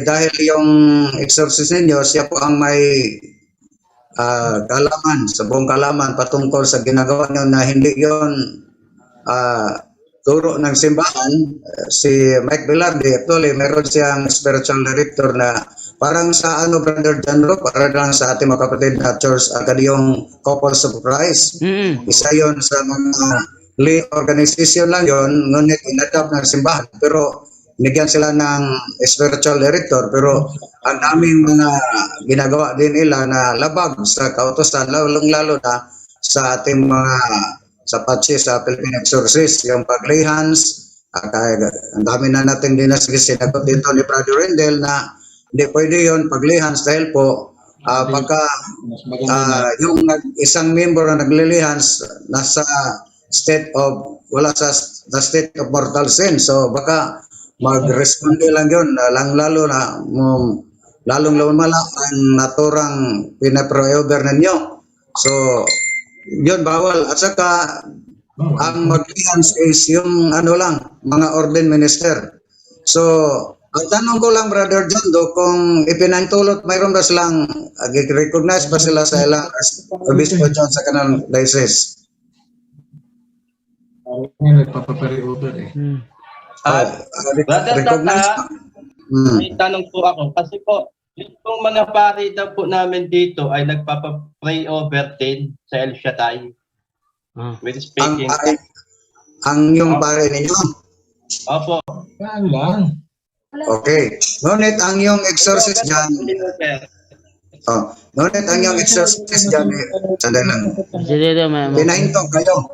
dahil yung exorcist ninyo, siya po ang may kalaman, sa buong kalaman patungkol sa ginagawa niyo na hindi yon turo ng simbahan. Si Mike Velarde, actually, meron siyang spiritual director na parang sa Brother Janro, para lang sa ating mga kapatid na church, yung Couples of Christ. Isa yon sa mga lay organization lang yon, ngunit inadapt ng simbahan. Pero nigyan sila ng spiritual director, pero ang daming mga ginagawa din nila na labag sa kautosan, lalong-lalo na sa ating mga sa patches sa Philippine Exorcist, yung paglihans. Ang dami na natin din na sinagot dito ni Brother Rendell na hindi pwede yun paglihans dahil po pagka yung isang member na naglilihans nasa wala sa the state of mortal sin, so baka mag-responde lang yun, lalo na lalong lumala ang naturang pinaproever ninyo. So yun, bawal. At saka ang maglihans is yung mga ordained minister. So ang tanong ko lang, Brother John, kung ipinantulot, mayroon ba silang recognize ba sila sa ilang obispo dyan sa kanang diocese? Nagpapapare-over Brother Tata, may tanong po ako. Kasi po, yung mga pari daw po namin dito ay nagpapa-pray over 10 sa El Shaddai. With speaking. Ang yung pare ninyo? Opo. Yan lang. Okay. Ngunit ang yung exorcist dyan, ngunit ang yung exorcist dyan, sandali lang. Pinahinto kayo.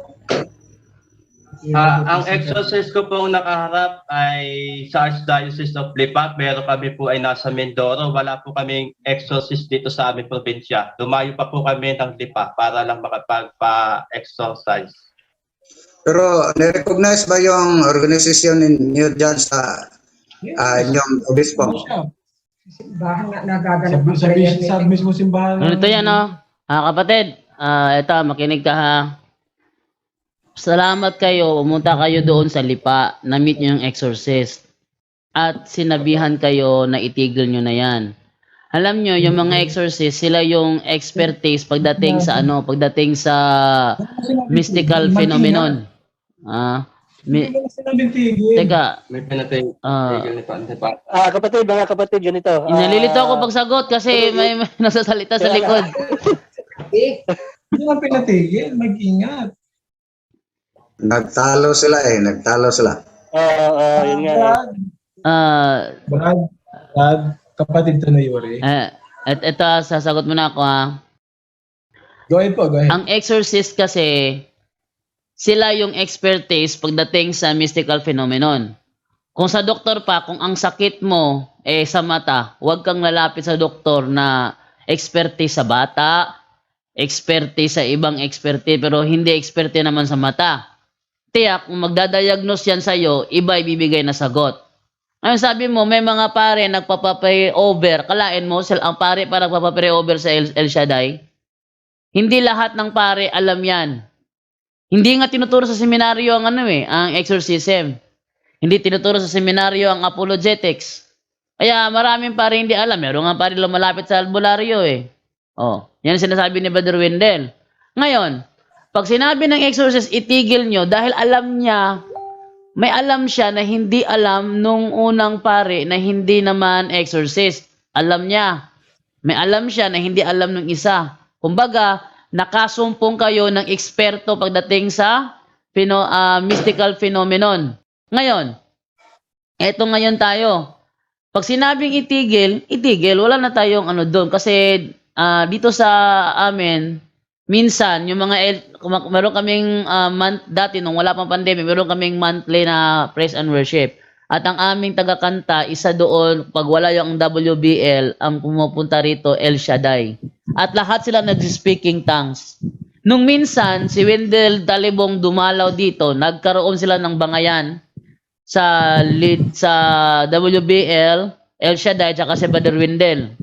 Ang exorcist ko pong nakaharap ay sa Archdiocese of Lipa, pero kami po ay nasa Mindoro. Wala po kaming exorcist dito sa aming probinsya. Lumayo pa po kami ng Lipa para lang makapagpa-exorcise. Pero na-recognize ba yung organisasyon ninyo dyan sa inyong obispo? Simbahan na nagaganap ang prayer sa mismo simbahan. Ito yan, kapatid. Ito, makinig ka ha. Salamat kayo, pumunta kayo doon sa Lipa, na-meet nyo yung exorcist. At sinabihan kayo na itigil nyo na yan. Alam nyo, yung mga exorcist, sila yung expertise pagdating sa mystical phenomenon. Teka. May pinatigil ni Pa. Kapatid, mga kapatid, yun ito. Nalilito ako pagsagot kasi may nasasalita sa likod. Hindi naman pinatigil, mag-ingat. Nagtalo sila. Yun nga. Brad, kapatid to na Yuri. Ito, sasagot mo na ako ha. Go ahead. Ang exorcist kasi, sila yung expertise pagdating sa mystical phenomenon. Kung sa doktor pa, kung ang sakit mo sa mata, huwag kang lalapit sa doktor na expertise sa bata, expertise sa ibang expertise, pero hindi expertise naman sa mata. Tiyak, kung magdadiagnose yan sa'yo, iba ibibigay na sagot. Ngayon sabi mo, may mga pare nagpapapray over. Kalain mo, ang pare para nagpapapray over sa El Shaddai. Hindi lahat ng pare alam yan. Hindi nga tinuturo sa seminaryo ang exorcism. Hindi tinuturo sa seminaryo ang apologetics. Kaya maraming pare hindi alam. Meron nga pare lumalapit sa albularyo yan ang sinasabi ni Brother Wendell. Ngayon, pag sinabi ng exorcist, itigil nyo dahil alam niya, may alam siya na hindi alam nung unang pare na hindi naman exorcist. Alam niya. May alam siya na hindi alam nung isa. Kumbaga, nakasumpong kayo ng eksperto pagdating sa mystical phenomenon. Ngayon, eto ngayon tayo. Pag sinabing itigil, wala na tayong doon. Kasi dito sa amin, minsan, yung meron kaming dati nung wala pang pandemic, meron kaming monthly na praise and worship. At ang aming tagakanta, isa doon, pag wala yung WBL, ang pumupunta rito, El Shaddai. At lahat sila nag-speaking tongues. Nung minsan, si Wendell Talibong dumalaw dito, nagkaroon sila ng bangayan sa WBL, El Shaddai, tsaka si Brother Wendell.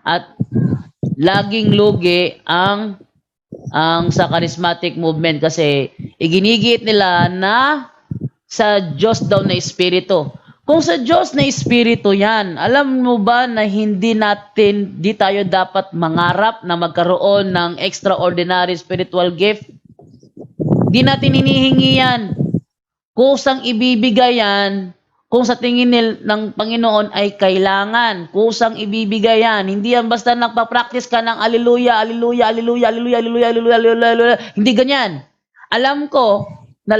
At laging lugi ang sa charismatic movement kasi iginigit nila na sa Diyos daw na espiritu. Kung sa Diyos na Espiritu yan, alam mo ba na di tayo dapat mangarap na magkaroon ng extraordinary spiritual gift? Di natin inihingi yan. Kusang ibibigay yan kung sa tingin ng Panginoon ay kailangan. Kusang ibibigay yan. Hindi yan basta nagpa-practice ka ng alleluia, alleluia, alleluia, alleluia, alleluia, alleluia, alleluia, alleluia. Hindi ganyan. Alam ko na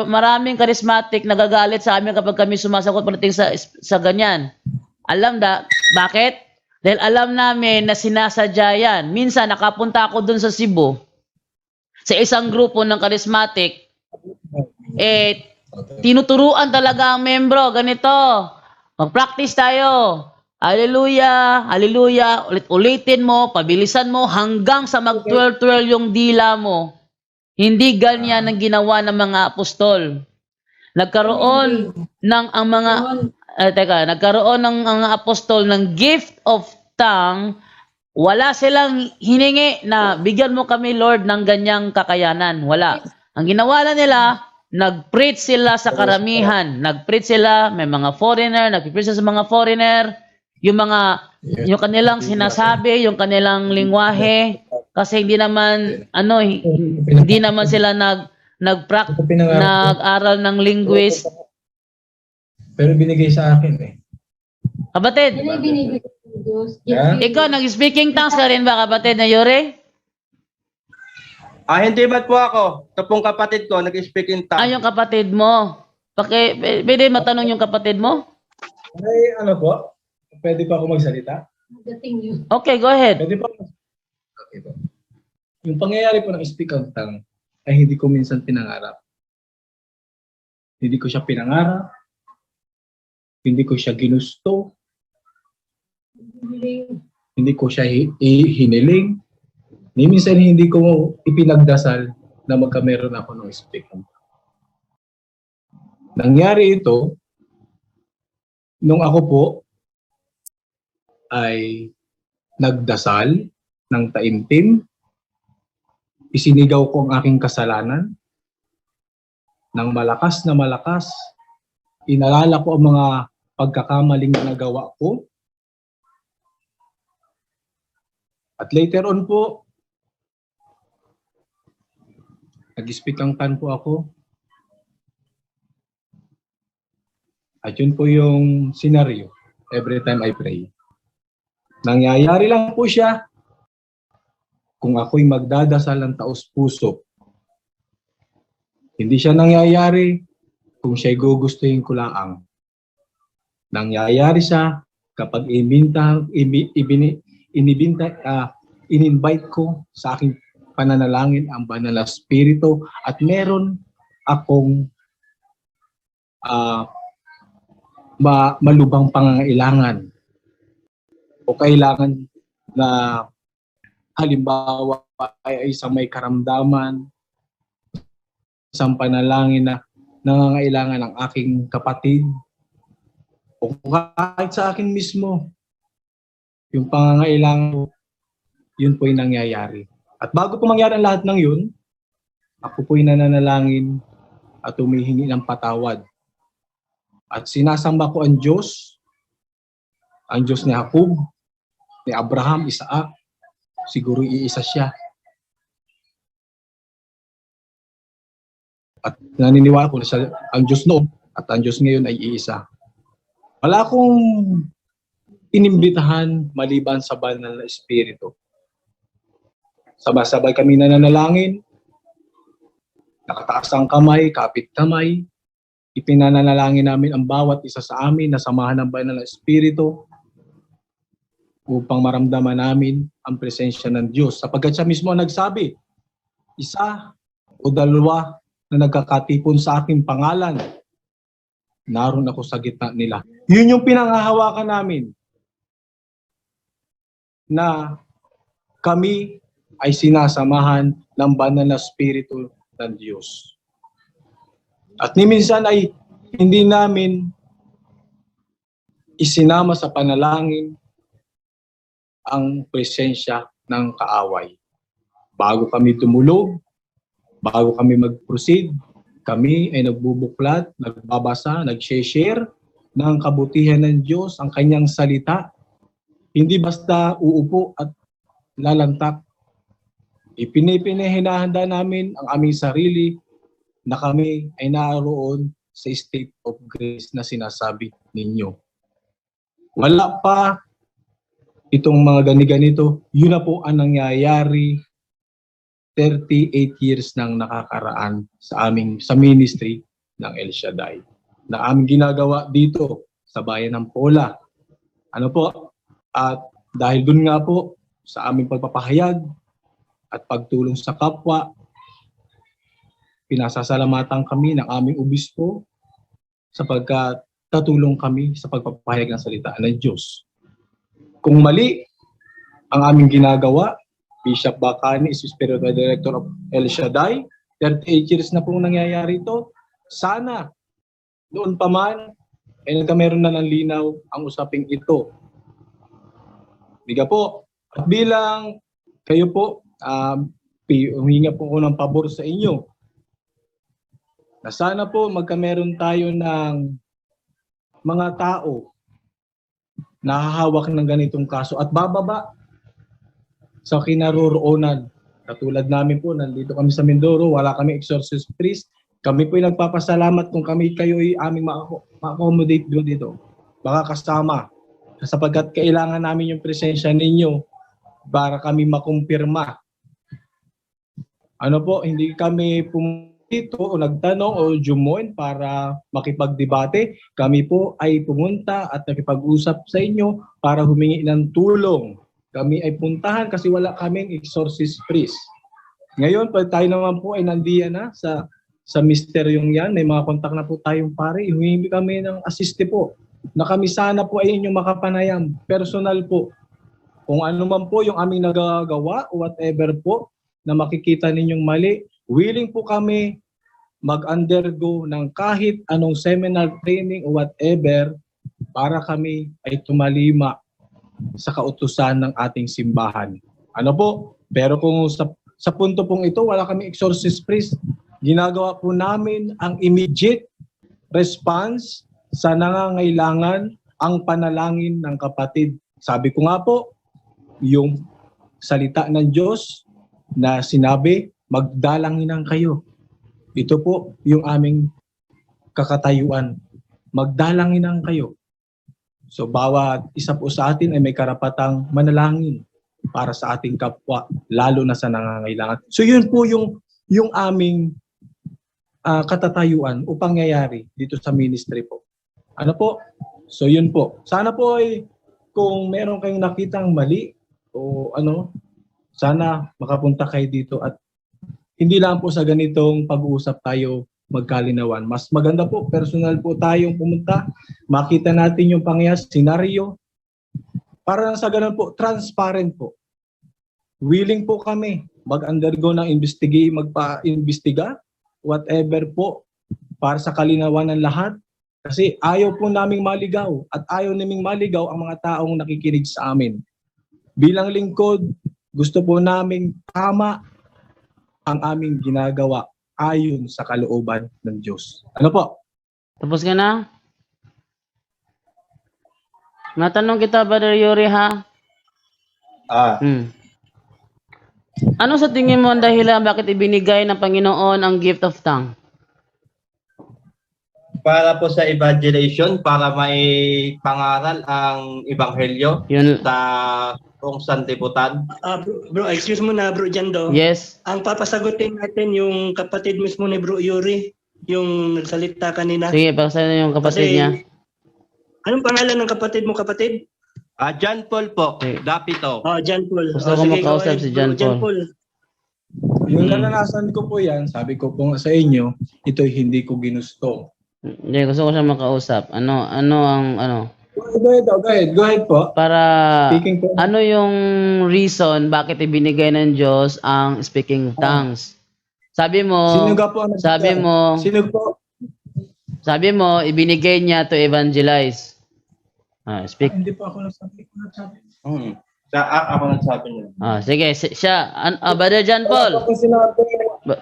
maraming charismatic nagagalit sa amin kapag kami sumasagot pagdating sa ganyan. Bakit? Dahil alam namin na sinasadya yan. Minsan nakapunta ako dun sa Cebu sa isang grupo ng charismatic, tinuturuan talaga ang membro, ganito, mag-practice tayo, hallelujah, hallelujah, ulit-ulitin mo, pabilisan mo, hanggang sa mag-twirl-twirl yung dila mo. Hindi ganyan ang ginawa ng mga apostol. Nagkaroon ng mga apostol ng gift of tongue. Wala silang hiningi na bigyan mo kami, Lord, ng ganyang kakayanan. Wala. Ang ginawa nila, nag-preach sila sa karamihan. Nag-preach sila, may mga foreigner, nag-preach sila sa mga foreigner, yung kanilang sinasabi, yung kanilang lingwahe, kasi hindi naman sila nag-aral ng linguist. Pero binigay sa akin eh. Kapatid, Yeah? ikaw, nag-speaking tongues ka rin ba, kapatid na Yuri? Hindi ba po ako? Ito pong kapatid ko, nag-speak in tongues. Yung kapatid mo. Pwede matanong yung kapatid mo? Ay, ano po? Pwede pa ako magsalita? Okay, go ahead. Pwede pa ako okay po. Yung pangyayari po ng speak of tongue ay hindi ko minsan pinangarap. Hindi ko siya pinangarap. Hindi ko siya ginusto. Hindi ko siya hiniling. Ni minsan hindi ko ipinagdasal na magkameron ako ng speak of tongue. Nangyari ito nung ako po ay nagdasal ng taimtim, isinigaw ko ang aking kasalanan, ng malakas na malakas, inalala ko ang mga pagkakamaling nagawa ko, at later on po, nag-speak ang tongue po ako, at yun po yung scenario every time I pray. Nangyayari lang po siya kung ako'y magdadasal ng taos-puso. Hindi siya nangyayari kung siya'y gugustuhin ko lang. Nangyayari siya kapag in-invite ko sa aking pananalangin ang banal na Espiritu at meron akong malubhang pangangailangan o kailangan na halimbawa ay isang may karamdaman, isang panalangin na nangangailangan ng aking kapatid o kahit sa akin mismo, yung pangangailangan, yun po yung nangyayari. At bago po mangyari ang lahat ng yun, ako po'y nananalangin at humihingi ng patawad. At sinasamba ko ang Diyos ni Jacob, ni Abraham, Isaac, siguro iisa siya. At naniniwala ko na ang Diyos noon at ang Diyos ngayon ay iisa. Wala akong inimbitahan maliban sa banal na Espiritu. Sabay-sabay kami nananalangin, nakataas ang kamay, kapit kamay, ipinanalangin namin ang bawat isa sa amin na samahan ng banal na Espiritu upang maramdaman namin ang presensya ng Diyos. Sapagkat siya mismo ang nagsabi, isa o dalawa na nagkakatipon sa aking pangalan, naroon ako sa gitna nila. Yun yung pinanghahawakan namin na kami ay sinasamahan ng banal na Espiritu ng Diyos. At ni minsan ay hindi namin isinama sa panalangin ang presensya ng kaaway. Bago kami tumulog, bago kami mag-proceed, kami ay nagbubuklat, nagbabasa, nag-share ng kabutihan ng Diyos, ang kanyang salita. Hindi basta uupo at lalantak. Hinahanda namin ang aming sarili na kami ay naroon sa state of grace na sinasabi ninyo. Wala pa itong mga ganito, yun na po ang nangyayari 38 years nang nakakaraan sa ministry ng El Shaddai na aming ginagawa dito sa bayan ng Pola. Ano po? At dahil dun nga po sa aming pagpapahayag at pagtulong sa kapwa, pinasasalamatan kami ng aming obispo sapagkat tatulong kami sa pagpapahayag ng salita ng Diyos. Kung mali ang aming ginagawa, Bishop Bacani is Spiritual Director of El Shaddai, 38 years na pong nangyayari ito. Sana noon pa man ay nagkameron na ng linaw ang usaping ito. Diga po, at bilang kayo po, huminga po ko ng pabor sa inyo na sana po magkameron tayo ng mga tao na hahawak ng ganitong kaso at bababa sa kinaroroonan. Katulad namin po, nandito kami sa Mindoro, wala kami exorcist priest. Kami po ay nagpapasalamat kung kayo ay aming ma-accommodate dito. Baka kasama. Sapagkat kailangan namin yung presensya ninyo para kami makumpirma. Ano po, hindi kami dito o nagtanong o jumoin para makipagdebate. Kami po ay pumunta at nakipag-usap sa inyo para humingi ng tulong. Kami ay puntahan kasi wala kaming exorcist priest. Ngayon, pag tayo naman po ay nandiyan na sa misteryong yan, may mga kontak na po tayong pare, humingi kami ng assiste po na kami sana po ay inyong makapanayam, personal po. Kung ano man po yung aming nagagawa, whatever po, na makikita ninyong mali, willing po kami mag-undergo ng kahit anong seminar training o whatever para kami ay tumalima sa kautusan ng ating simbahan. Ano po? Pero kung sa punto pong ito, wala kami exorcist priest, ginagawa po namin ang immediate response sa nangangailangan, ang panalangin ng kapatid. Sabi ko nga po, yung salita ng Diyos na sinabi, magdalanginan kayo. Ito po yung aming kakatayuan. Magdalanginan kayo. So bawat isa po sa atin ay may karapatang manalangin para sa ating kapwa, lalo na sa nangangailangan. So yun po yung aming katatayuan o pangyayari dito sa ministry po. Ano po? So yun po. Sana po ay kung meron kayong nakitang mali o sana makapunta kayo dito at hindi lang po sa ganitong pag-uusap tayo magkalinawan. Mas maganda po, personal po tayong pumunta, makita natin yung pangyayari, senaryo, para sa ganun po, transparent po. Willing po kami mag-undergo ng magpa-imbestiga, whatever po, para sa kalinawan ng lahat. Kasi ayaw po naming maligaw at ayaw naming maligaw ang mga taong nakikinig sa amin. Bilang lingkod, gusto po naming tama ang aming ginagawa ayon sa kalooban ng Diyos. Ano po? Tapos ka na? Natanong kita, Brother Yuri, ha? Ano sa tingin mo ang dahilan bakit ibinigay ng Panginoon ang gift of tongue? Para po sa evangelization, para may pangaral ang ebanghelyo Yun. sa buong sanlibutan. Bro, excuse mo na, Bro Jando. Yes. Ang papasagutin natin yung kapatid mismo ni Bro Yuri, yung nagsalita kanina. Sige, pasanin yung kapatid Kasi, niya. Anong pangalan ng kapatid mo, kapatid? John Paul po, Okay. Dapito. John Paul. Gusto ko makausap si John Paul. Yung naranasan ko po yan, sabi ko po sa inyo, ito'y hindi ko ginusto. Hindi, gusto ko siya makausap. Ano ang Go ahead po. para Speaking po. ano yung reason bakit ibinigay ng Diyos ang speaking tongues? Sabi mo, Sino ka po ang sabi mo, Sino po? sabi mo ibinigay niya to evangelize. Speak. Hindi po ako nagsabi. Ako nagsabi niya. Sige, siya. Brother John Paul.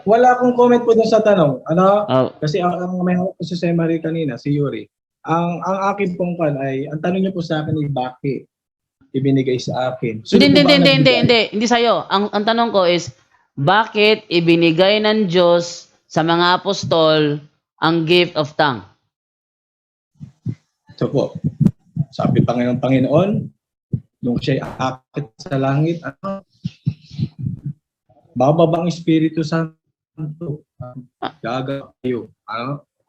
Wala akong comment po dun sa tanong. Oh, Kasi ang may hawak ko si Semari kanina, si Yuri. ang akin pong kan ay, ang tanong niyo po sa akin ay bakit ibinigay sa akin. Sino Hindi, po ba ang hindi, hindi, nagbigay? hindi. Hindi sa'yo. Ang tanong ko is, bakit ibinigay ng Diyos sa mga apostol ang gift of tongue? Ito po. Sabi pa ng Panginoon, nung siya'y akit sa langit, bababa ang Espiritu Santo. Gagawa kayo.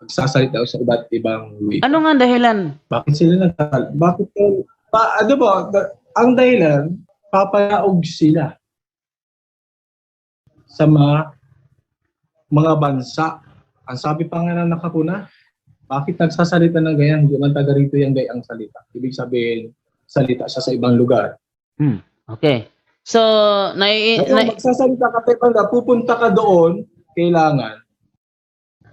Magsasalita sa iba't ibang way. Ano nga ang dahilan? Bakit sila nagkakal? Bakit ano po, ang dahilan, papalaog sila sa mga bansa. Ang sabi pa nga ng nakakuna, bakit nagsasalita ng ganyan? Hindi man taga rito yung gayang salita. Ibig sabihin, salita siya sa ibang lugar. Okay. So, Kaya magsasalita ka, pero pupunta ka doon, kailangan.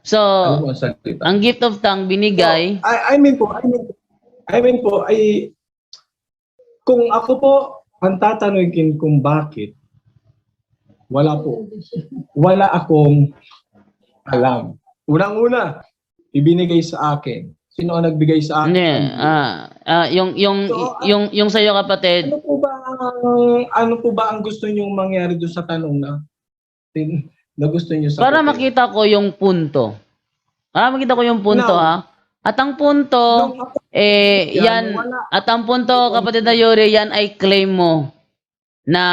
so, Alam mo ang salita. ang gift of tongue binigay, I mean po, kung ako po, ang tatanungin kung bakit, wala akong alam. Unang-una, ibinigay sa akin. Sino ang nagbigay sa akin? hindi, yung sa'yo kapatid, Ano po ba ang gusto niyong mangyari doon sa tanong na gusto niyo sa para makita ko yung punto. Para makita ko yung punto, Now, ha? At ang punto, yan, at ang punto, kapatid na Yuri, yan ay claim mo na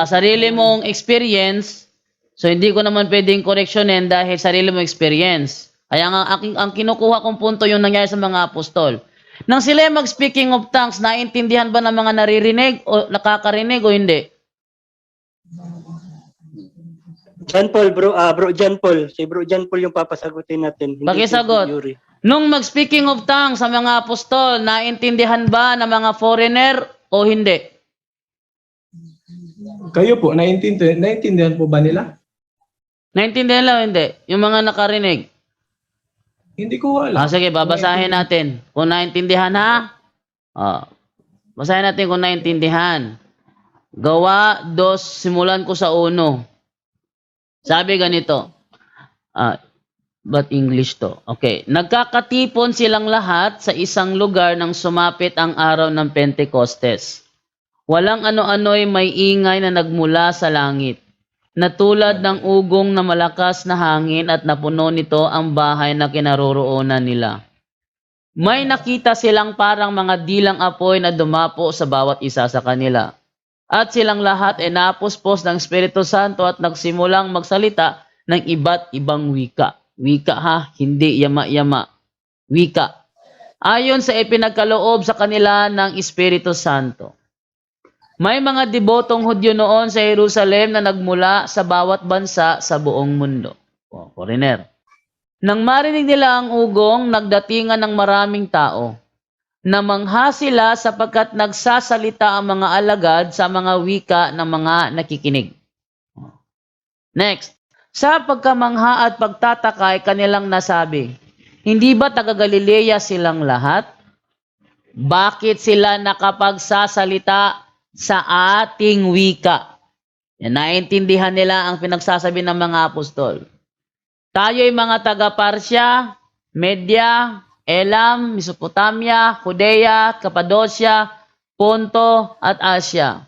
sarili mong experience, so hindi ko naman pwedeng correctionin dahil sarili mong experience. Kaya nga, ang kinukuha kong punto yung nangyari sa mga apostol. Nang sila mag-speaking of tongues, naintindihan ba ng mga naririnig o nakakarinig o hindi? John Paul, bro John Paul. Si bro John Paul yung papasagutin natin. Hindi Pakisagot. si Yuri. Nung mag-speaking of tongues sa mga apostol, naintindihan ba ng mga foreigner o hindi? Kayo po, naintindihan po ba nila? Naintindihan lang o hindi? Yung mga nakarinig. Hindi ko alam. Sige, babasahin natin. Kung naintindihan ha? Basahin natin kung naintindihan. Gawa 2, simulan ko sa 1. Sabi ganito. But English to. Okay. Nagkakatipon silang lahat sa isang lugar nang sumapit ang araw ng Pentecostes. Walang ano-ano'y may ingay na nagmula sa langit, na tulad ng ugong na malakas na hangin at napuno nito ang bahay na kinaroroonan nila. May nakita silang parang mga dilang apoy na dumapo sa bawat isa sa kanila. At silang lahat ay napuspos ng Espiritu Santo at nagsimulang magsalita ng iba't ibang wika. Wika ha, hindi yama-yama. Wika. Ayon sa ipinagkaloob sa kanila ng Espiritu Santo. May mga debotong Hudyo noon sa Jerusalem na nagmula sa bawat bansa sa buong mundo. Foreigner. Nang marinig nila ang ugong, nagdatingan ng maraming tao. Namangha sila sapagkat nagsasalita ang mga alagad sa mga wika ng mga nakikinig. Next. Sa pagkamangha at pagtataka ay kanilang nasabi, hindi ba taga Galilea silang lahat? Bakit sila nakapagsasalita sa ating wika? Yan, naintindihan nila ang pinagsasabi ng mga apostol. Tayo'y mga taga-Parsya, Media, Elam, Mesopotamia, Judea, Cappadocia, Ponto at Asia.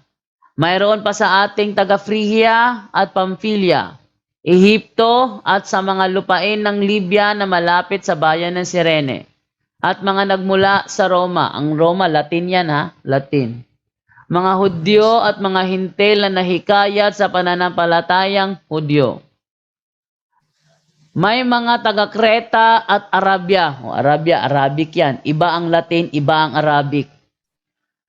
Mayroon pa sa ating taga-Phrygia at Pamphylia, Ehipto at sa mga lupain ng Libya na malapit sa bayan ng Cyrene. At mga nagmula sa Roma. Ang Roma, Latin yan ha, Latin. Mga Hudyo at mga Hintil na nahikayat sa pananampalatayang Hudyo. May mga taga-Kreta at Arabia. Arabia, Arabic yan. Iba ang Latin, iba ang Arabic.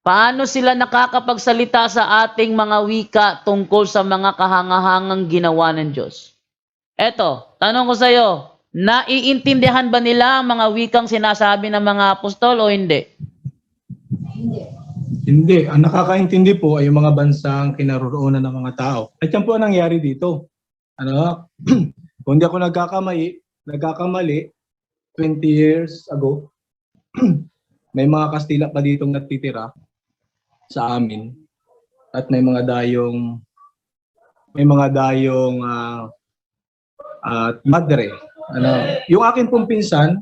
Paano sila nakakapagsalita sa ating mga wika tungkol sa mga kahangahangang ginawa ng Diyos? Eto, tanong ko sa iyo, naiintindihan ba nila ang mga wikang sinasabi ng mga apostol o hindi? Hindi. Ang nakakaintindi po ay yung mga bansang kinaroroonan ng mga tao. At yan po ang nangyari dito. Kung hindi ako nagkakamali, 20 years ago, may mga Kastila pa ditong natitira sa amin. At may mga dayong madre. Yung akin pong pinsan,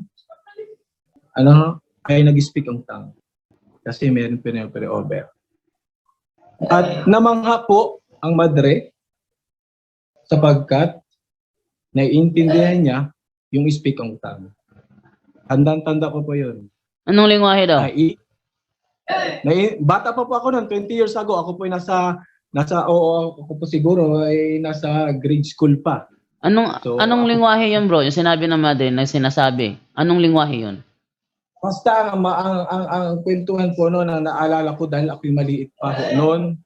ay nag-speak ang tongue. Kasi meron pinapre-over. At namangha po ang madre sapagkat naiintindihan niya yung speak ang tongue. Tandang-tanda ko po yun. Anong lingwahe daw? Bata pa po ako noon, 20 years ago. Ako po ay ako po siguro ay nasa grade school pa. Anong lingwahe yun, bro? Yung sinabi ng madre na sinasabi. Anong lingwahe yun? Basta ang kwentuhan po noon, ang naalala ko dahil ako'y maliit pa ho noon,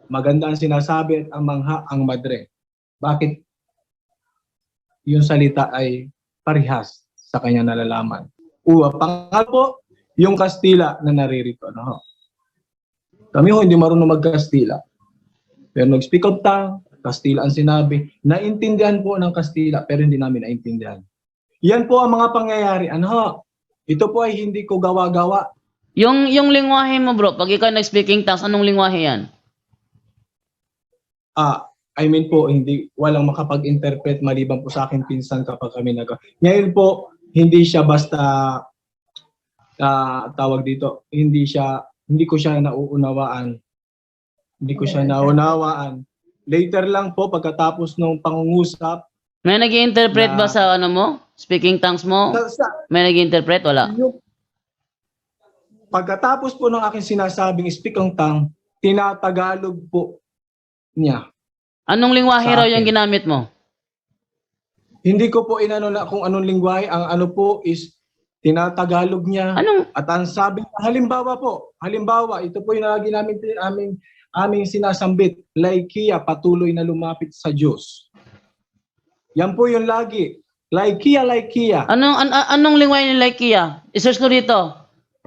maganda ang sinasabi at ang mangha ang madre. Bakit yung salita ay parihas sa kanya nalalaman? Pangal po, yung Kastila na naririto. Kami ho, hindi marunong mag-Kastila. Pero nag-speak of tongue, Kastila ang sinabi. Naintindihan po ng Kastila, pero hindi namin naintindihan. Yan po ang mga pangyayari. Ito po ay hindi ko gawa-gawa. Yung lingwahe mo, bro, pag ikaw nag-speaking tongues, anong lingwahe yan? Walang makapag-interpret maliban po sa akin pinsan kapag kami Ngayon po, hindi siya basta tawag dito, hindi ko siya nauunawaan. Hindi ko siya naunawaan. Later lang po, pagkatapos ng pangungusap, May nag-i-interpret ba sa mo? Speaking tongues mo? May nag-i-interpret? Wala. Pagkatapos po ng aking sinasabing speak ang tongue, tinatagalog po niya. Anong lingwahe Sa raw akin. yung ginamit mo? Hindi ko po inano na kung anong lingwahe. Ang po is tinatagalog niya. At ang sabi, halimbawa, ito po yung ginamit aming sinasambit. Laikia, patuloy na lumapit sa Diyos. Yan po yung lagi. Laikia. Anong lingwahe ni Laikia? I-search ko dito.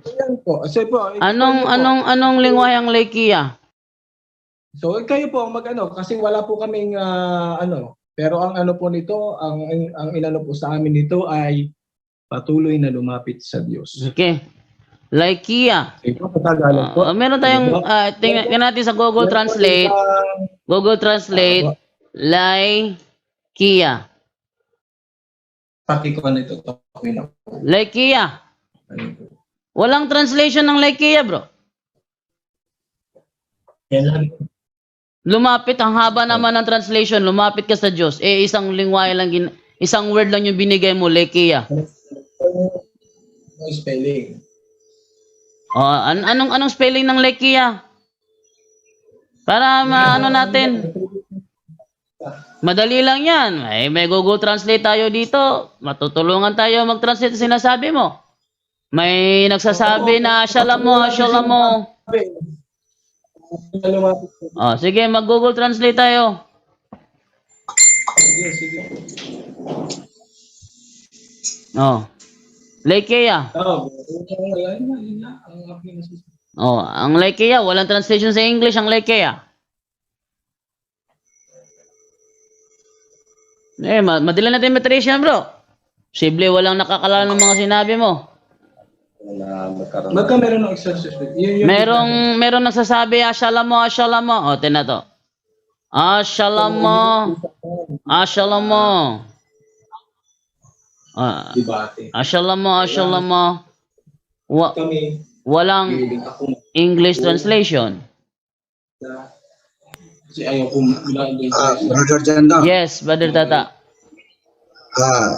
Yan po. Kasi po, Anong lingwahe ang Laikia? So kayo po ang kasi wala po kaming pero ang po nito, ang inano po sa amin nito ay patuloy na lumapit sa Diyos. Okay. Laikia. Ito Tagalog po. Meron tayong tingnan natin sa Google Translate. Google Translate Laikia. Pati ko nito. Laikia. Walang translation ng Laikia, bro. Yan lang. Lumapit, ang haba naman ng translation, lumapit ka sa Diyos. Isang lingwahe lang, isang word lang yung binigay mo, Laikia. No spelling. Anong spelling ng Laikia? Para maano natin. Madali lang yan. May Google Translate tayo dito. Matutulungan tayo mag-translate sa sinasabi mo. May nagsasabi na shalom mo. Sige, mag-Google Translate tayo. Sige. Laikia. Ang Laikia, walang translation sa English ang Laikia. Madali natin matrice yan, bro. Posible walang nakakalala ng mga sinabi mo. Magka meron ng exercise. Merong nagsasabi, shalom mo. Tina to. Shalom mo. Shalom mo. Walang English translation. Brother Jando. Yes, Brother Tata.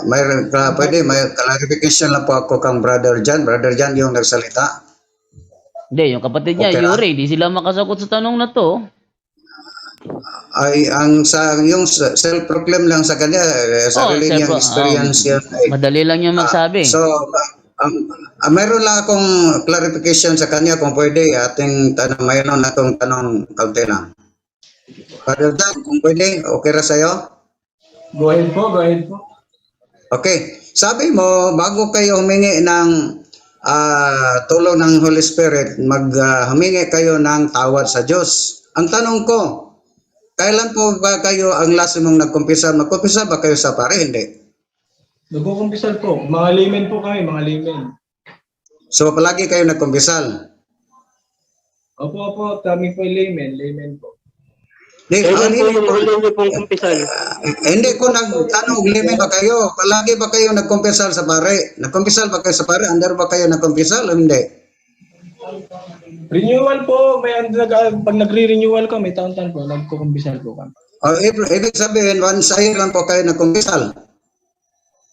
May clarification lang po ako kang Brother Jan. Brother Jan yung nagsalita. Hindi, yung kapatid niya, Okay, Yuri, di sila makasagot sa tanong na to. Ay yung self-proclaim lang sa kanya, sarili niyang experience yan. Madali lang yung magsabi. So, mayroon lang akong clarification sa kanya kung pwede ating mayroon na itong tanong kaunti lang. Brother Jan, kung pwede, okay ra sa'yo? Go ahead po. Okay. Sabi mo, bago kayo humingi ng tulong ng Holy Spirit, humingi kayo ng tawad sa Diyos. Ang tanong ko, kailan po ba kayo ang last mong nagkumpisa? Magkumpisa ba kayo sa pare? Hindi. Nagkukumpisal po. Mga laymen po kami, mga laymen. So, palagi kayo nagkumpisal? Opo, kami po laymen po. Kailan po yung huli niyo pong kumpisal? Hindi ko nagtanong, limi ba kayo? Palagi ba kayo nagkumpisal sa pare? Nagkumpisal ba kayo sa pare? Under ba kayo nagkumpisal o hindi? Renewal po, pag nagre-renewal ka, may taon-taon po, nagkukumbisal po kami. O, ibig sabihin, once a year lang po kayo nagkumpisal.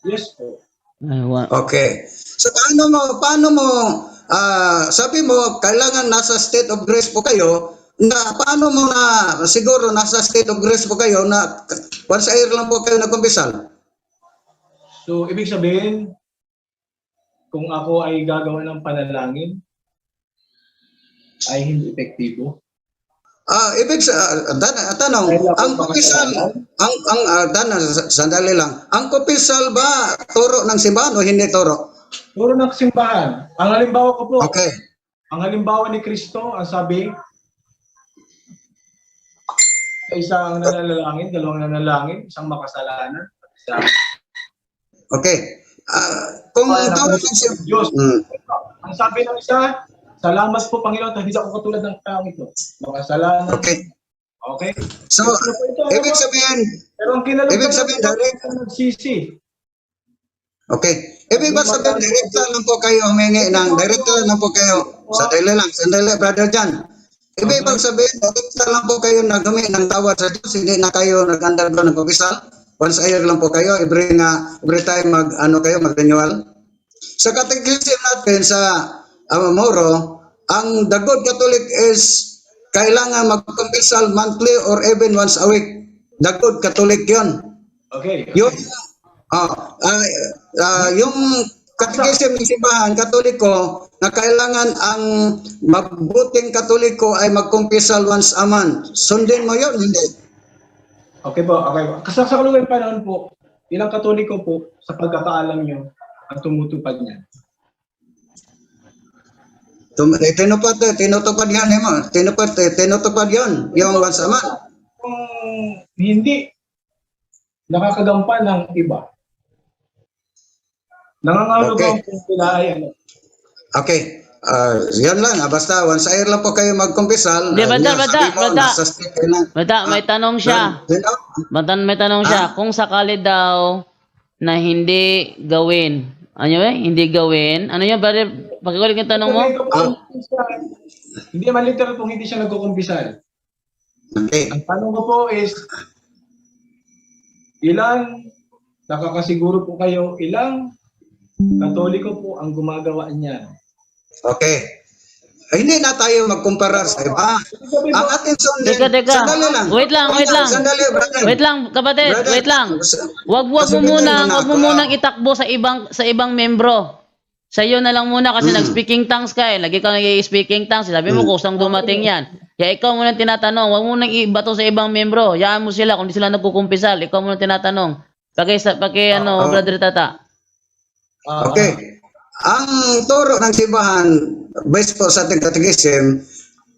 Yes po. Ay, Okay. So paano mo sabi mo kailangan nasa state of grace po kayo, na paano mo na siguro nasa state of grace po kayo na once a year lang po kayo nagkumpisal? So, ibig sabihin, kung ako ay gagawa ng panalangin, ay hindi epektibo. Tanong, ang kumpisal, sandali lang, ang kumpisal ba turo ng simbahan o hindi turo? Puro ng simbahan. Ang halimbawa ko po, Okay. ang halimbawa ni Kristo, ang sabi, sa isang nananalangin, dalawang nananalangin, isang makasalanan, at isang Okay. Kung turo ng simbahan, Diyos. Ang sabi ng isa, salamat po Panginoon, hindi ako katulad ng taong ito. Makasalanan. okay. Okay? So, ibig sabihin, Pero ang kinalaman ibig sabihin, direct. nagsisi. Okay. Ibig ba sabihin, direkta lang po kayo humingi ng, direkta lang po kayo, sandali, Brother John. Ibig ba sabihin, direkta lang po kayo naghumingi ng tawad sa Diyos, hindi na kayo nag-undergo ng kumpisal? Once a year lang po kayo, every time mag-renewal? Sa catechism natin sa Moro, ang the good Catholic is kailangan mag-kumpisal monthly or even once a week. The good Catholic yun. Okay. Yung catechism ng simbahan, Katoliko, na kailangan ang mabuting Katoliko ay magkumpisal once a month. Sundin mo yun, hindi? Okay po, okay po. Kasi sa kalugay panahon po, ilang Katoliko po, sa pagkakaalam nyo, ang tumutupad niya. Tinutupad yan, tinutupad yun, yung once a month. Kung hindi nakakagampan ng iba, nangangalo Okay. ba kung sila ay ano? Okay. Yan lang. Basta once a year lang po kayo magkumpisal. Di, bata, Bata. may tanong siya. May tanong siya. Kung sakali daw na hindi gawin, ano yun? Hindi gawin. Ano yun? Pagkikulit yung tanong mo? Hindi naman literal kung hindi siya nagkukumpisal. Okay. Ang tanong ko po is, nakakasiguro po kayo, ilang Katoliko po ang gumagawa niya? Okay. Hindi na tayo magkumpara sa iba. Ang ating sundin. Teka. Sandali lang. Wait lang. Sandali, brother. Wait lang, kapatid. Brother, Wait lang. Wag mo munang itakbo sa ibang membro. Sa iyo na lang muna kasi nag-speaking tongues ka eh. Lagi ka nag-speaking tongues. Sabi mo kusang dumating yan. Kaya ikaw muna tinatanong. Wag mo nang ibato sa ibang membro. Yaan mo sila kung di sila nagkukumpisal. Ikaw muna tinatanong. Brother Tata. Okay. Ang turo ng simbahan, based po sa ating catechism,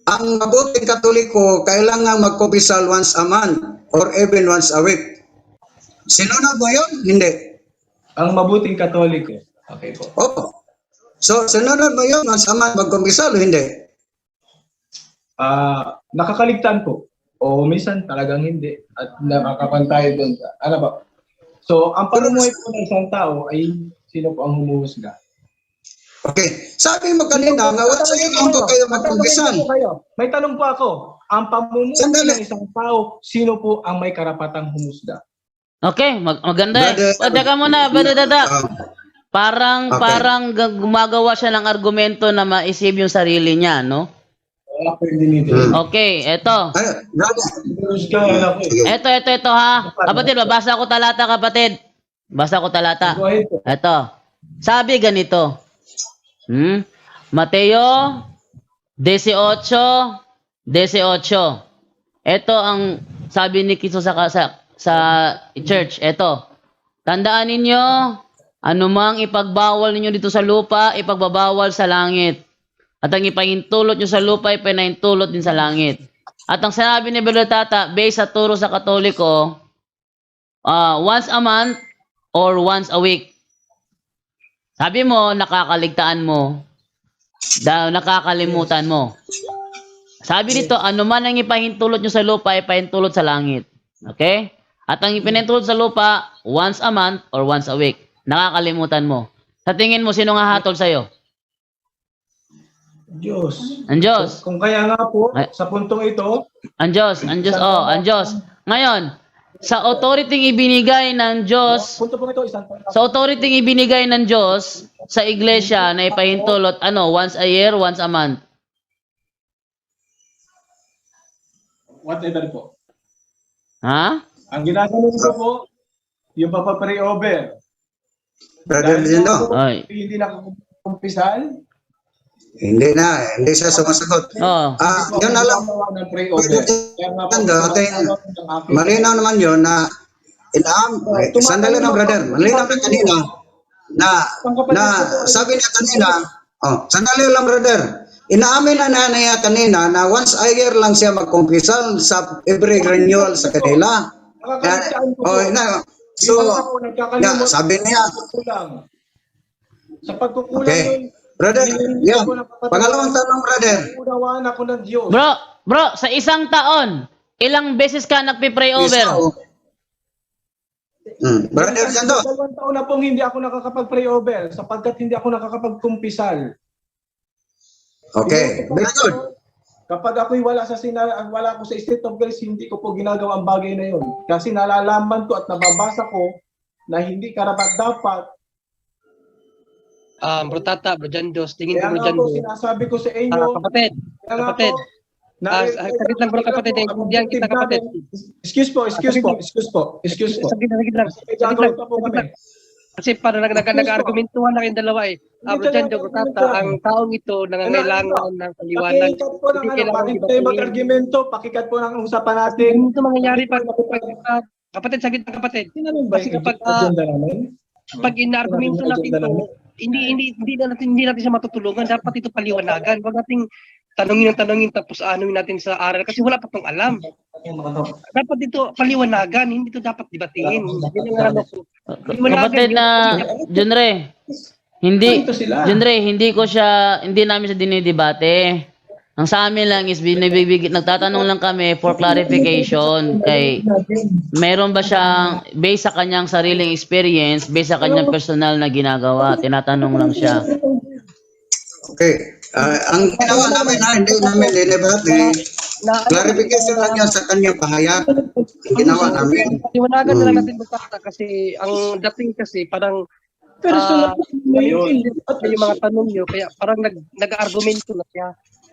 ang mabuting Katoliko kailangan magkumpisal once a month or even once a week. Sinunod mo yun? Hindi. Ang mabuting Katoliko. Okay po. Opo. So, sinunod mo yun once a month magkumpisal o hindi? Nakakaligtan po. O minsan talagang hindi. At nakakapantay doon. Ano ba? So, ang pamumuhay po ng isang tao ay sino po ang humuhusga? Okay. Sabi mo kanina, nga once a year lang po kayo magkumpisal. May tanong po ako. Ang pamumuhay Sandali. ng isang tao, sino po ang may karapatang humusga? Okay, maganda. Teka muna, Brother Tata. Parang gumagawa siya ng argumento na ma-isip yung sarili niya, no? Okay, eto. Ay, brother. Ito ha. Kapatid, babasa ko talata, kapatid. Basa ko talata. Go ahead po. Ito. Sabi ganito. Mateo 18:18. Ito ang sabi ni Kristo sa church. Ito. Tandaan ninyo, anumang ipagbawal ninyo dito sa lupa, ipagbabawal sa langit. At ang ipahintulot nyo sa lupa, ipahintulot din sa langit. At ang sinabi ni Brother Tata, based sa turo sa Katoliko, once a month or once a week. Sabi mo, nakakaligtaan mo, nakakalimutan mo. Sabi dito, ano man ang ipahintulot nyo sa lupa, ipahintulot sa langit. Okay? At ang ipinahintulot sa lupa, once a month or once a week. Nakakalimutan mo. Sa tingin mo, sino nga hatol sa'yo? Diyos. Ang Diyos. Kung kaya nga po, Ay. sa puntong ito, Ang Diyos. Ang Diyos. Oh, ang Diyos. Ngayon, sa authority ibinigay ng Diyos, punto po ito, isang taon. sa authority ibinigay ng Diyos sa iglesia na ipahintulot, once a year, once a month. Whatever po. Ha? Ang ginagawa ko po, yung papapray over. Brother Lindo, Oy. Hindi nakakumpisal. hindi siya sumasagot. Oh. Yun na lang. Ng pray over. Kaya nga po, Malinaw naman yun na sandali na brother, malinaw na kanina na sabi niya kanina, sandali lang brother, inaamin na niya kanina na once a year lang siya magkumpisal sa every renewal sa kanila. So, sabi niya, sa pagkukulang okay. Brother, yeah. Pangalawang tanong brother. Unawaan ako ng Diyos. Bro, sa isang taon, ilang beses ka nagpi-pray over? Brother Jando. 2 taon na pong hindi ako nakakapag-pray over sapagkat hindi ako nakakapag-kumpisal. Okay, very good. Kapag ako'y wala ko sa state of grace, hindi ko po ginagawa ang bagay na yun. Kasi nalalaman ko at nababasa ko na hindi karapat-dapat. Bro Tata, Bro Jandos, tingin Kaya ko Bro nga po, Jandos. sinasabi ko sa inyo, Kapatid, kaya nga kapatid. po, na- Saglit lang bro kapatid, intindihan kita kapatid. Excuse po. Saglit lang. May gagawin pa po kami. Kasi para nag-argumentuhan na kayong dalawa eh. Bro Jandos, Bro Tata, ang taong ito nangangailangan ng paliwanag. Pakikat po ng bakit tayo mag-argumento, pakikat po ng usapan natin. Hindi ito mangyayari kapatid, saglit lang kapatid. Hindi naman ba Kasi yung kapag, agenda namin? pag ina-argumento natin ito, hindi natin siya matutulungan. Dapat ito paliwanagan. Huwag nating tanongin tapos anuin natin sa aral kasi wala pa tong alam. Dapat ito paliwanagan, hindi ito dapat debatiin. Kapatid na, Junre, hindi namin siya dinidebate. Ang sa amin lang is nagtatanong lang kami for clarification kay meron ba siyang based sa kanyang sariling experience, based sa kanyang personal na ginagawa. Tinatanong lang siya. Okay. Ang ginawa namin hindi namin dinebate. Clarification lang yan sa kanyang pahayag. Ang ginawa namin. Paliwanagan na lang natin basta kasi ang dating kasi parang yung mga tanong nyo, kaya parang nag-argumento na siya.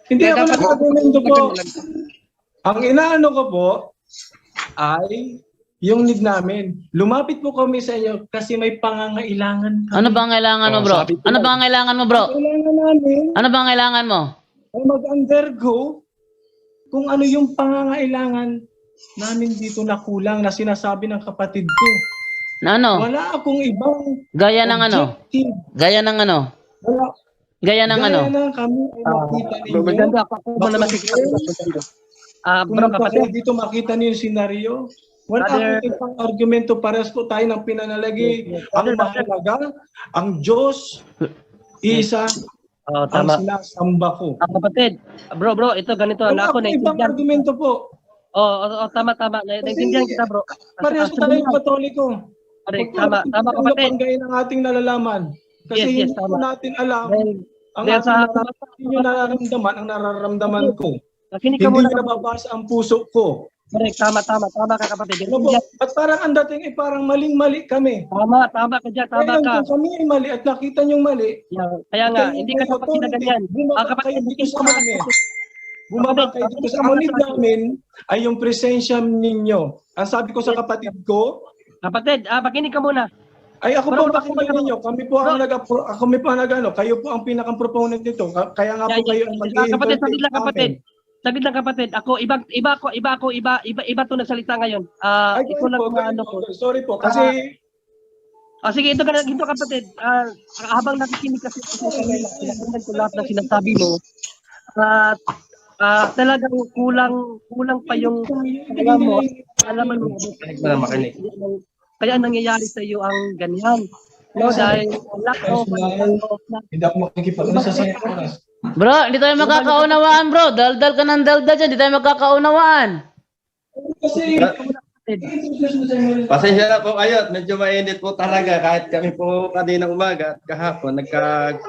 Hindi Kaya ako dapat- nag-argumento po. Ang inaano ko po ay yung need namin. Lumapit po kami sa inyo kasi may pangangailangan kami. Ano ba ang kailangan mo, bro? Ano ba ang kailangan mo, bro? Kailangan namin Ano ba ang kailangan mo? ay mag-undergo kung ano yung pangangailangan namin dito na kulang na sinasabi ng kapatid ko. Na ano? Wala akong ibang Gaya ng ano? objective. Gaya ng ano? Wala. Gaya ng ano? Gaya na kami ay makita Bro ninyo. Jandos, ako muna nakikita. Kung Bro kayo kapatid, dito makita niyo yung senaryo, wala Brother- akong ibang argumento, pares po tayo ng pinanalagi. Ang mahalaga, ang Diyos, isa ang tama. sinasamba ko. Kapatid, bro, ito ganito Wala na ako akong ibang naintindihan. argumento po. Tama. Naintindihan kita, bro. Parehas po tayo katoliko. Tama kapatid. Panggain ang ating nalalaman. Kasi Yes, hindi po tama. natin alam ang Dahil ating sa nararamdaman, ang nararamdaman ko. nakinig ka Hindi muna. ko nababasa ang puso ko. Correct, tama ka kapatid. Ano po? At parang ang dating parang maling-mali kami. Tama ka dyan, tama Kaya ka. kung kami ay mali at nakita niyong mali, Kaya nga, hindi ka dapat sinaganyan. Kapatid, Kapatid, dito sa amin. Bumaba kayo dito sa amin namin ay yung presensya ninyo. Ang sabi ko sa kapatid ko, Kapatid, makinig ka muna. ay ako Bro, po pakinggan ninyo. Kami po ang kayo po ang pinakang proponent nito. Kaya nga po kayo ang Kapatid, saglit lang kapatid. Ako iba to nagsalita ngayon. Ito lang ano ko. Sorry po kasi Sige, ito kapatid. Habang nakikinig kasi pinakinggan ko lahat ng sinasabi mo. Talagang kulang pa yung alaman mo. Kaya nangyayari sa iyo ang ganyan. No, dahil lack of hindi ako makikipag-ano sa oras. Bro, hindi tayo magkakaunawaan, bro. Daldal ka ng daldal dyan. Hindi tayo magkakaunawaan. Pasensya na po kayo, medyo mainit po talaga kahit kami po kanina umaga at kahapon nagkaroon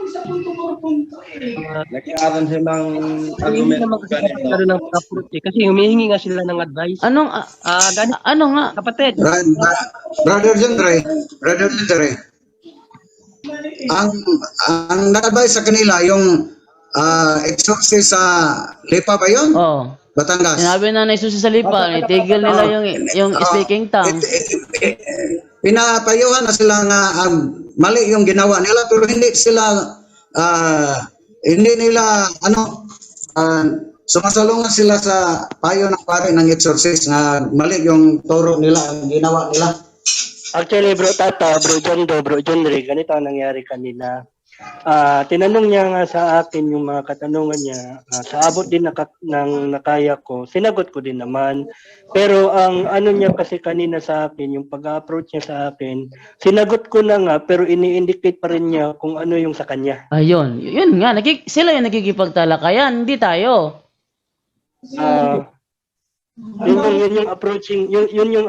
silang Hindi argument naman po kasi ganito. nagkaroon ng pag-approach eh. Kasi humihingi nga sila ng advice. Anong, Ganito ano nga? kapatid. Brother Jendre, ang nag-advise sa kanila yung exorcist sa Lipa ba yun? Oh. Batangas. Sinabi na naisusi sa lipa, itigil nila yung speaking tongue. Pinapayuhan na sila nga mali yung ginawa nila pero hindi nila sumasalungan sila sa payo ng pare ng exorcist nga mali yung turo nila ang ginawa nila. Actually, bro Bro John Ray, ganito ang nangyari kanina. Tinanong niya nga sa akin yung mga katanungan niya. Sa abot din ng nakaya ko, sinagot ko din naman. Pero ang ano niya kasi kanina sa akin, yung pag-approach niya sa akin, sinagot ko na nga, pero ini-indicate pa rin niya kung ano yung sa kanya. Ayun, yun nga, sila yung nakikipagtalakayan, hindi tayo. Yun yung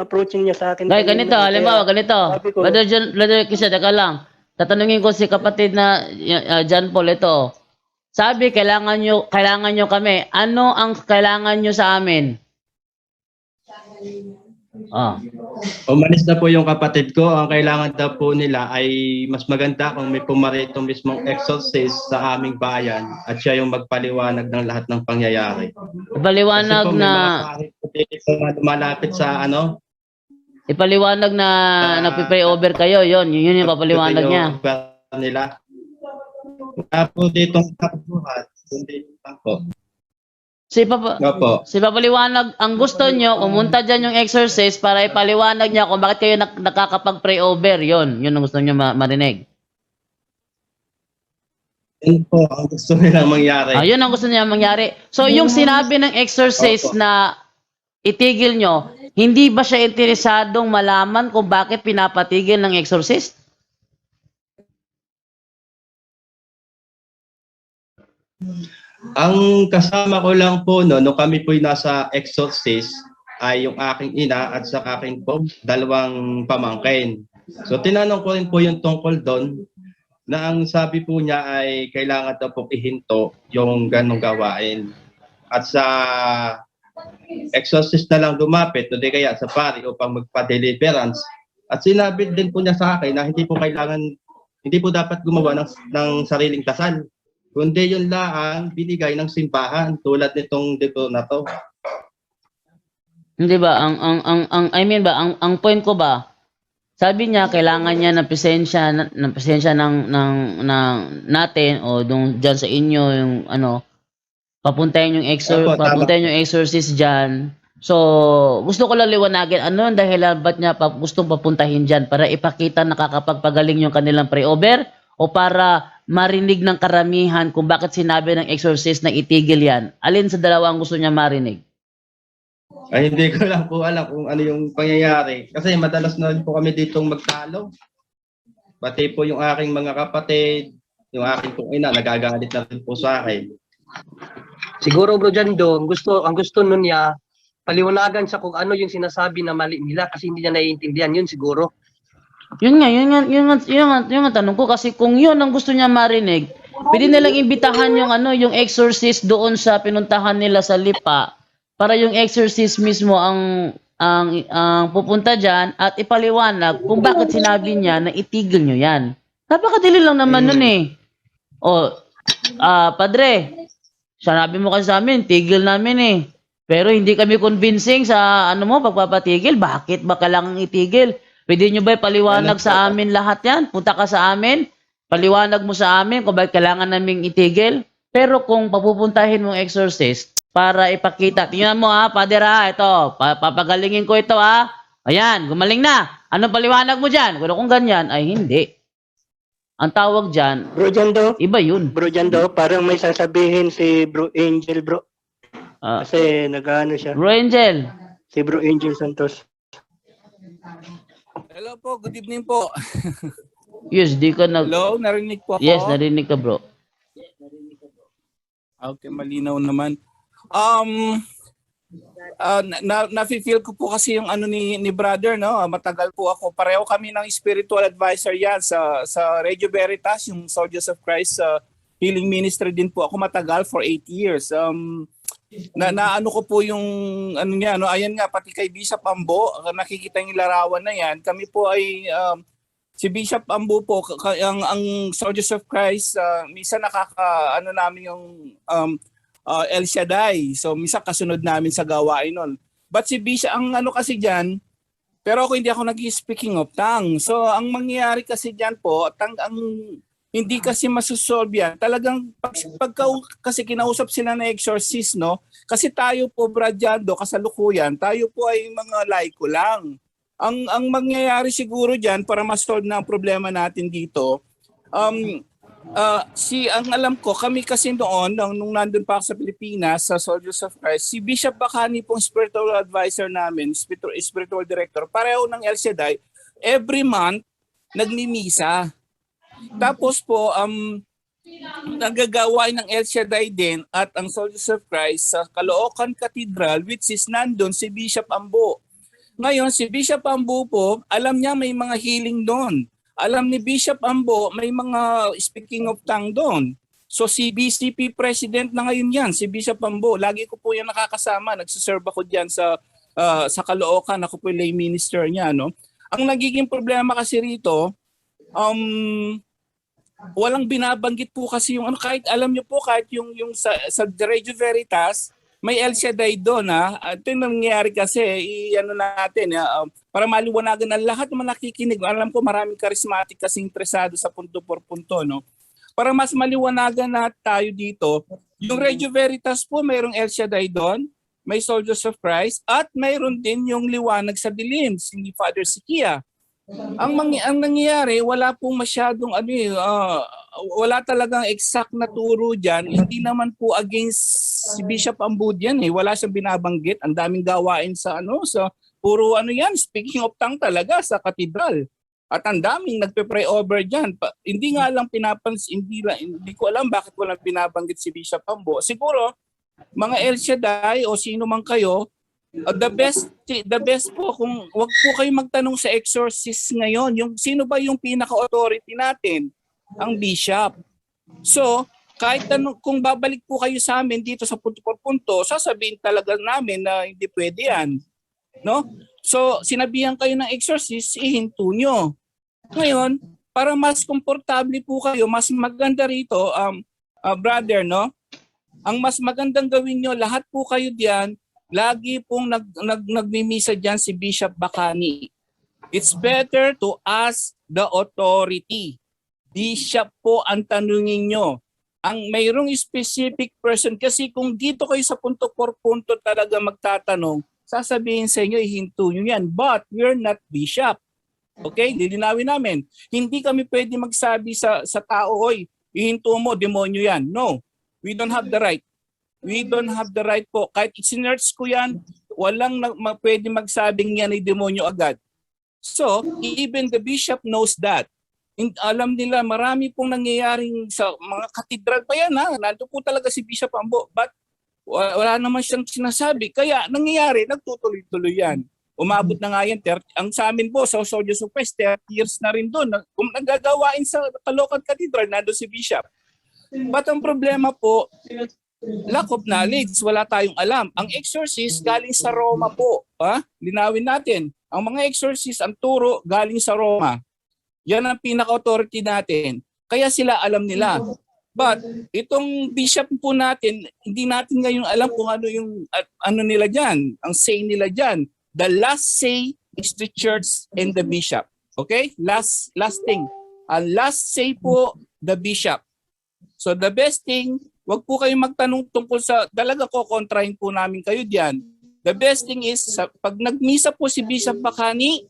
approaching niya sa akin. Guys, kanina. ganito, halimbawa, ganito. sabi ko- Brother Kisha, teka lang. Tatanungin ko si kapatid na John Paul ito. Sabi, kailangan nyo kami. Ano ang kailangan nyo sa amin? Umalis na po yung kapatid ko. Ang kailangan daw po nila ay mas maganda kung may pumarito mismong exorcist sa aming bayan at siya yung magpaliwanag ng lahat ng pangyayari. Ipaliwanag Kasi po, na, may mga kahit na lumalapit sa ipaliwanag na nagpipray over kayo. Yun yung papaliwanag niya. nila. Tapos dito sa buhat, kundi po. Si Opo. papaliwanag, ang gusto nyo, umunta dyan yung exorcist para ipaliwanag niya kung bakit kayo nakakapag-pray over. Yun ang gusto nyo marinig. Yun po ang gusto nilang mangyari. Yun ang gusto niya mangyari. So, yung sinabi ng exorcist na itigil nyo, hindi ba siya interesadong malaman kung bakit pinapatigil ng exorcist? Ang kasama ko lang po no kami po'y nasa exorcist ay yung aking ina at sa aking po dalawang pamangkin. So tinanong ko rin po yung tungkol doon na ang sabi po niya ay kailangan daw po ihinto yung ganong gawain. At sa exorcist na lang lumapit o di kaya sa pari upang magpa-deliverance. At sinabi din po niya sa akin na hindi po dapat gumawa ng sariling dasal. Kundi yun lang binigay ng simbahan tulad nitong dito na to. Hindi ba ang point ko ba, sabi niya kailangan niya ng presensya ng natin o diyan sa inyo yung papuntahin yung exorcist diyan. So, gusto ko lang liwanagin ano ang dahilan ba't niya gustong papuntahin diyan para ipakita nakakapagpagaling yung kanilang pray over o para marinig ng karamihan kung bakit sinabi ng exorcist na itigil yan. Alin sa dalawa ang gusto niya marinig? Ay hindi ko lang po alam kung ano yung pangyayari. Kasi madalas na rin po kami ditong magtalo. Pati po yung aking mga kapatid, yung aking pong ina, nagagalit na rin po sa akin. Siguro bro Jando, ang gusto nun niya, paliwanagan sa kung ano yung sinasabi na mali nila kasi hindi niya naiintindihan yun siguro. Yun nga tanong ko kasi kung yun ang gusto niya marinig, pwede nilang imbitahan yung exorcist doon sa pinuntahan nila sa Lipa para yung exorcist mismo ang pupunta diyan at ipaliwanag kung bakit sinabi niya na itigil niyo yan. Napakadali lang naman nun eh. Padre, sinabi mo kasi sa amin, tigil namin eh. Pero hindi kami convincing sa pagpapatigil. Bakit ba kailangan itigil? Pwede nyo ba ipaliwanag sa amin lahat yan? Punta ka sa amin, paliwanag mo sa amin kung bakit kailangan naming itigil. Pero kung papupuntahin mong exorcist para ipakita, tingnan mo Father ito, papagalingin ko ito Ayan, gumaling na. Anong paliwanag mo dyan? Kung ganyan, ay hindi. Ang tawag dyan, Bro Jando, iba yun. Bro Jando, parang may sasabihin si Bro Angel, bro. Kasi nag-ano siya, Bro Angel. si Bro Angel Santos. Hello po, good evening po. Yes, di ka Hello, narinig po ako. Yes, narinig ka bro. Okay, malinaw naman. Nafe-feel ko po kasi yung ano ni brother, no? Matagal po ako. Pareho kami ng spiritual advisor yan sa Radio Veritas, yung Soldiers of Christ Healing Ministry din po ako matagal for 8 years. Ano ko po yung ano niya, no? Ayan nga, pati kay Bishop Ambo, nakikita yung larawan na yan. Kami po ay si Bishop Ambo po, ang Soldiers of Christ, minsan ano namin yung El Shaddai. So minsan kasunod namin sa gawain nun. But si Bishop, ang ano kasi diyan, pero ako hindi ako nag-speaking of tongue. So ang mangyayari kasi diyan po, hindi kasi masosolve yan. Talagang pagka kasi kinausap sila na exorcist, no? Kasi tayo po, Bradyando, kasalukuyan, tayo po ay mga laiko lang. Ang mangyayari siguro diyan para ma-solve na ang problema natin dito, ang alam ko, kami kasi noon, nung nandun pa ako sa Pilipinas, sa Soldiers of Christ, si Bishop Bacani pong spiritual advisor namin, spiritual director, pareho ng El Shaddai, every month, nagmimisa. Tapos po, nagagawain ng El Shaddai din at ang Soldiers of Christ sa Caloocan Cathedral, which is nandun si Bishop Ambo. Ngayon, si Bishop Ambo po, alam niya may mga healing doon. Alam ni Bishop Ambo, may mga speaking of tongue doon. So si BCP President na ngayon yan, si Bishop Ambo. Lagi ko po yan nakakasama. Nagsiserve ako dyan sa Caloocan. Ako po lay minister niya. No? Ang nagiging problema kasi rito, walang binabanggit po kasi yung ano, kahit alam niyo po kahit yung sa Radio Veritas may El Shaddai doon ito yung nangyayari kasi ano natin para maliwanagan ang lahat ng nakikinig. Alam ko maraming charismatic kasi interesado sa punto por punto, no? Para mas maliwanagan na tayo dito, yung Radio Veritas po mayroong El Shaddai doon, may Soldiers of Christ at mayroon din yung Liwanag sa Dilim, si Father Sikia. Ang nangyayari, wala pong masyadong wala talagang exact na turo diyan. Hindi naman po against si Bishop Ambo diyan Wala siyang binabanggit. Ang daming gawain sa sa puro yan, speaking of tongue talaga sa katedral. At ang daming nagpe-pray over diyan. Hindi nga lang pinapansin, hindi ko alam bakit walang binabanggit si Bishop Ambo. Siguro mga El Shaddai o sino man kayo, the best po kung wag po kayo magtanong sa exorcist ngayon. Yung sino ba yung pinaka-authority natin? Ang bishop. So, kahit kung babalik po kayo sa amin dito sa punto por punto, sasabihin talaga namin na hindi pwede yan. No? So, sinabihan kayo ng exorcist, ihinto nyo. Ngayon, para mas komportable po kayo, mas maganda rito, brother, no? Ang mas magandang gawin nyo, lahat po kayo diyan, lagi pong nagmimisa dyan si Bishop Bacani. It's better to ask the authority. Bishop po ang tanungin nyo. Ang mayroong specific person, kasi kung dito kayo sa punto por punto talaga magtatanong, sasabihin sa inyo, ihinto nyo yan. But we're not bishop. Okay? Lilinawin namin. Hindi kami pwede magsabi sa tao, oy, ihinto mo, demonyo yan. No. We don't have the right. We don't have the right po. Kahit isinerts ko yan, walang pwede magsabing yan ay demonyo agad. So, even the bishop knows that. Alam nila, marami pong nangyayaring sa mga katedral pa yan. Nandito po talaga si Bishop Ambo. But wala naman siyang sinasabi. Kaya nangyayari, nagtutuloy-tuloy yan. Umabot na nga yan. Ang sa amin po, sa Soldiers of Christ, 30 years na rin doon. Kung nagagawain sa Caloocan Cathedral, nandun si Bishop. But ang problema po, lack of knowledge, wala tayong alam. Ang exorcist galing sa Roma po. Linawin natin. Ang mga exorcist, ang turo galing sa Roma. Yan ang pinaka-authority natin. Kaya sila alam nila. But itong bishop po natin, hindi natin ngayon alam kung ano yung ano nila diyan, ang say nila diyan. The last say is the church and the bishop. Okay? Last thing. Ang last say po, the bishop. So the best thing, wag po kayong magtanong tungkol sa, talaga ko kontrahin po namin kayo diyan. The best thing is, pag nagmisa po si Bishop Bacani,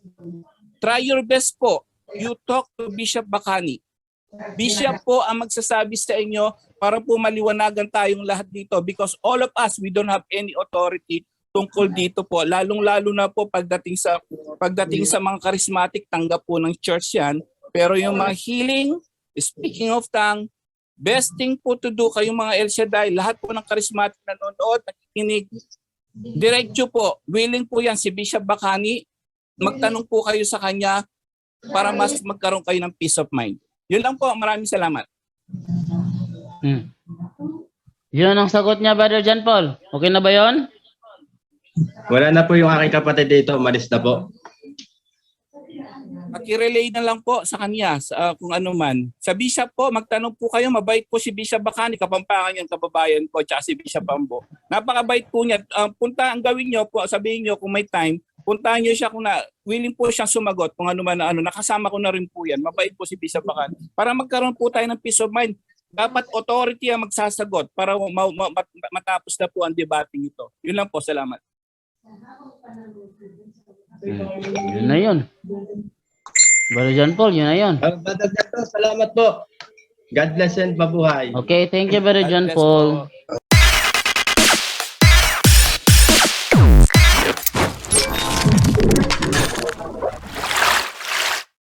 try your best po. You talk to Bishop Bacani. Bishop po ang magsasabi sa inyo para po maliwanagan tayong lahat dito, because all of us, we don't have any authority tungkol dito po. Lalong-lalo na po pagdating sa mga charismatic, tanggap po ng church yan. Pero yung mga healing, speaking of tongue, best thing po to do kayong mga El Shaddai, lahat po ng charismatic na nanonood, nakikinig, diretso po, willing po yan si Bishop Bacani, magtanong po kayo sa kanya para mas magkaroon kayo ng peace of mind. Yun lang po, maraming salamat. Yun ang sagot niya, Brother John Paul. Okay na ba yun? Wala na po yung aking kapatid dito, umalis na po. Paki-relay na lang po sa kanya kung ano man. Sa Bishop po, magtanong po kayo, mabait po si Bishop Bacani, kapampangan yung kababayan ko, tsaka si Bishop Ambo. Napakabait po niya. Punta ang gawin nyo po, sabihin nyo kung may time, puntahan nyo siya kung willing po siyang sumagot kung ano man na ano. Nakasama ko na rin po yan. Mabait po si Bishop Bacani. Para magkaroon po tayo ng peace of mind, dapat authority ang magsasagot para matapos na po ang debating ito. Yun lang po, salamat. Yun na yun. Brother John Paul, yun na yun. Brother Jato, salamat po. God bless and mabuhay. Okay, thank you, Brother John God bless Paul. po.